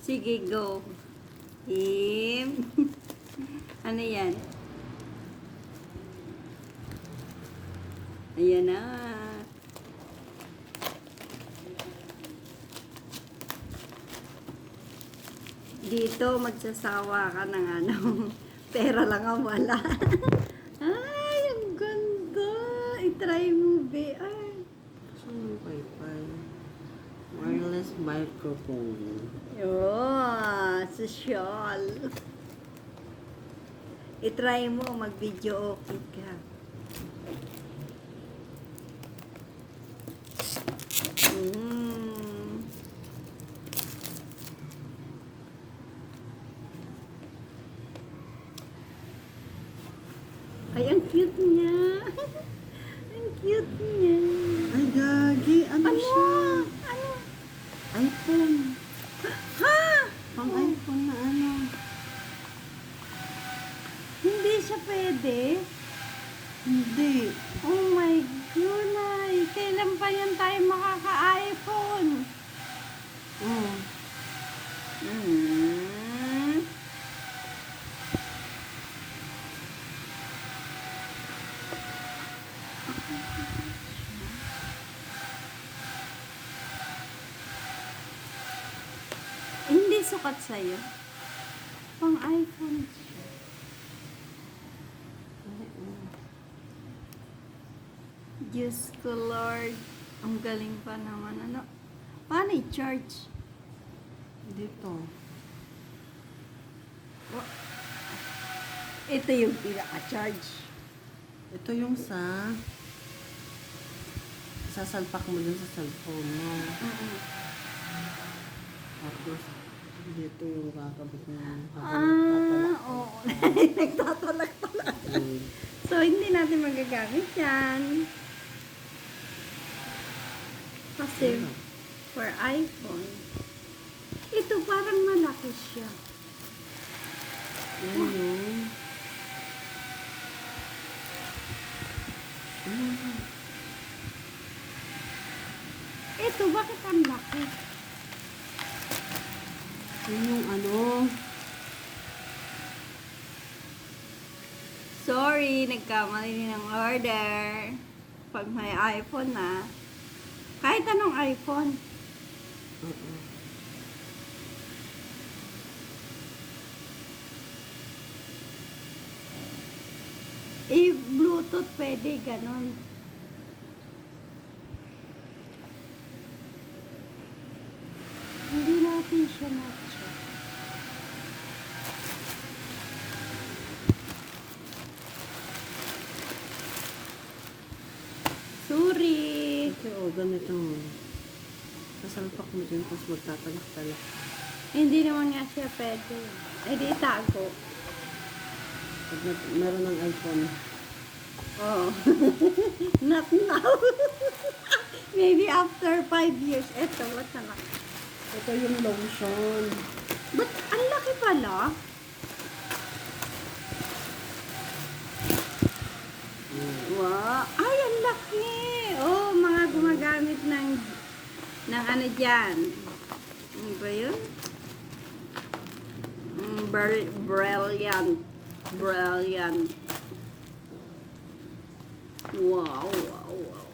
Sige, go. Him. Ano yan? Ayan na. Dito, magsasawa ka ng ano. Pera lang ang wala. Ay, ang ganda. I-try mo, be. Ay. Saan yung Wi-Fi? Wireless microphone. Oh, social. I-try mo, mag-video okay ka. Mm. Ay, ang cute niya. Ang cute niya. Ay, gagi. Ano siya? Ano? iPhone. Ha? Pang iPhone na ano. Hindi siya pwede? Hindi. Oh my goodness. Kailan pa yan tayo makaka-iPhone? Oh. Mm. Hindi sukat sa'yo. Pang iPhone siya. Diyos ko, Lord. Ang galing pa naman. Ano? Paano i-charge? Dito. Ito yung pinaka-charge. Ito yung sasalpak mo dun sa cellphone mo. Tapos, dito yung kakabit mo. Oo. Nagtatalak-talak. So, hindi natin magagamit yan. Kasi, for iPhone, ito parang malaki siya. Yan yung... Ito, bakit ang laki? Yan yung ano... Sorry, nagkamali ng order. Pag may iPhone na, kahit anong iPhone, Bluetooth pwede, ganon. Hindi natin siya na-check. Sorry. Ito, ganito. Sasalpak mo dyan, tapos magtatalak-talak. Hindi naman nga siya pwede. Ay, di tago. Pag meron ng iPhone. Oh. Not now. Maybe after 5 years. Eto, what na lang. Ito yung lotion. But, ang laki pala. Wow. Ay, ang laki. Oh, mga gumagamit ng ano dyan. Ano ba yun? Brilliant. Brilliant. Wow, wow, wow.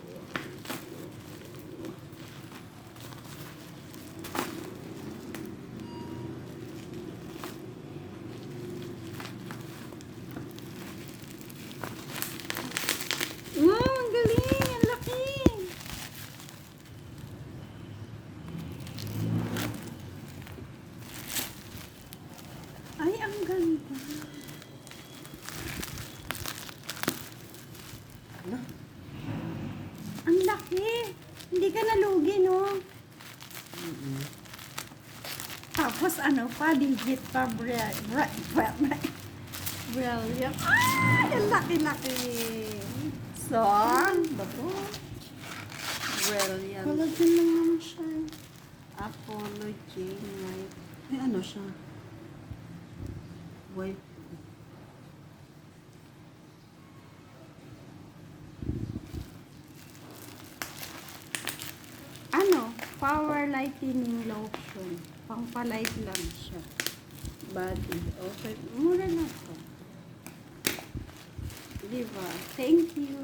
Wow, ang galing. Ang laki. Ay, ang ganda. Ano? Ang laki. Hindi ka nalugi, no? Tapos ano pa, digit pa, brilliant. Ay, ang laki-laki. So, ba to? Brilliant. Collagen lang naman siya. Apollo Jane White. Ay, ano siya? White. Ano? Power lightening lotion. Pang-palight lang siya. Body. Okay. Mura na to. Diba? Thank you.